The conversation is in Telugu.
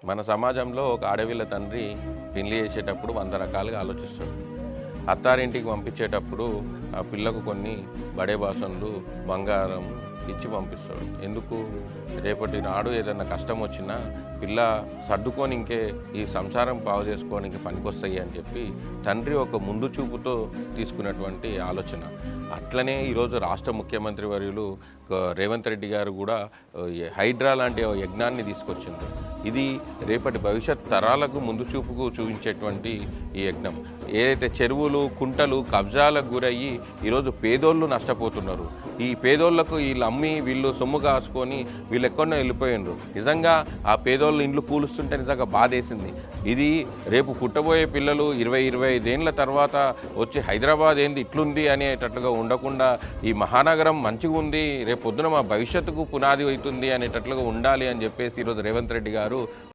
మన సమాజంలో ఒక ఆడవిల్ల తండ్రి పెళ్లి చేసేటప్పుడు 100 రకాలుగా ఆలోచిస్తాడు. అత్తారింటికి పంపించేటప్పుడు ఆ పిల్లకు కొన్ని బడే బాసన్లు, బంగారం ఇచ్చి పంపిస్తాడు. ఎందుకు? రేపటి నాడు ఏదైనా కష్టం వచ్చినా పిల్ల సర్దుకొని ఇంకే ఈ సంసారం బాగు చేసుకోవడానికి పనికొస్తాయి అని చెప్పి తండ్రి ఒక ముందు చూపుతో తీసుకున్నటువంటి ఆలోచన. అట్లనే ఈరోజు రాష్ట్ర ముఖ్యమంత్రి వర్యులు రేవంత్ రెడ్డి గారు కూడా హైడ్రా లాంటి యజ్ఞాన్ని తీసుకొచ్చింది. ఇది రేపటి భవిష్యత్ తరాలకు ముందు చూపుకు చూపించేటువంటి ఈ యజ్ఞం. ఏదైతే చెరువులు, కుంటలు కబ్జాలకు గురయ్యి ఈరోజు పేదోళ్ళు నష్టపోతున్నారు. ఈ పేదోళ్లకు వీళ్ళు అమ్మి వీళ్ళు సొమ్ము కాసుకొని వీళ్ళు ఎక్కడో వెళ్ళిపోయినారు. నిజంగా ఆ పేదోళ్ళు ఇండ్లు కూలుస్తుంటే నిజంగా బాధేసింది. ఇది రేపు పుట్టబోయే పిల్లలు 20-25 ఏళ్ళ తర్వాత వచ్చి హైదరాబాద్ ఏంది ఇట్లుంది అనేటట్లుగా ఉండకుండా ఈ మహానగరం మంచిగా ఉంది, రేపు పొద్దున మా భవిష్యత్తుకు పునాది అవుతుంది అనేటట్లుగా ఉండాలి అని చెప్పేసి ఈరోజు రేవంత్ రెడ్డి గారు